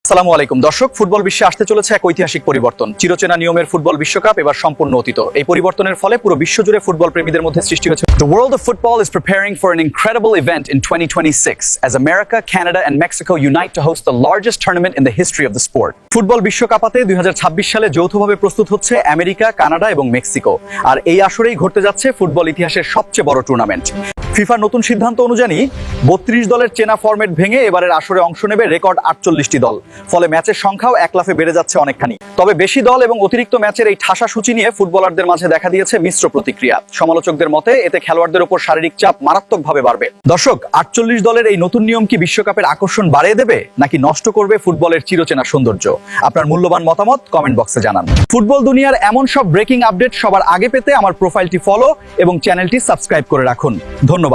আসসালামু আলাইকুম দর্শক, ফুটবল বিশ্বে আসতে চলেছে এক ঐতিহাসিক পরিবর্তন। চিরচেনা নিয়মের ফুটবল বিশ্বকাপ এবার সম্পূর্ণ অতীত। এই পরিবর্তনের ফলে পুরো বিশ্বজুড়ে ফুটবল প্রেমীদের মধ্যে সৃষ্টি হয়েছে The world of football is preparing for an incredible event in 2026 as America, Canada and Mexico unite to host the largest tournament in the history of the sport. Football বিশ্বকাপাতে 2026 সালে যৌথভাবে প্রস্তুত হচ্ছে আমেরিকা, কানাডা এবং Mexico. আর এই আসরেই ঘটতে যাচ্ছে ফুটবল ইতিহাসের সবচেয়ে বড় টুর্নামেন্ট। ফিফার নতুন সিদ্ধান্ত অনুযায়ী 32 দলের চেনা ফরম্যাট ভেঙে এবারের আসরে অংশ নেবে রেকর্ড 48টি দল। ফলে ম্যাচের সংখ্যাও এক লাফে বেড়ে যাচ্ছে অনেকখানি। তবে বেশি দল এবং অতিরিক্ত ম্যাচের এই ঠাসা সূচি নিয়ে ফুটবলারদের মাঝে দেখা দিয়েছে মিশ্র প্রতিক্রিয়া। সমালোচকদের মতে এতে খেলোয়াড়দের উপর শারীরিক চাপ মারাত্মকভাবে বাড়বে। দর্শক, 48 দলের এই নতুন নিয়ম কি বিশ্বকাপের আকর্ষণ বাড়িয়ে দেবে নাকি নষ্ট করবে ফুটবলের চিরচেনা সৌন্দর্য? আপনার মূল্যবান মতামত কমেন্ট বক্সে জানান। ফুটবল দুনিয়ার এমন সব ব্রেকিং আপডেট সবার আগে পেতে আমার প্রোফাইলটি ফলো এবং চ্যানেলটি সাবস্ক্রাইব করে রাখুন। ধন্যবাদ।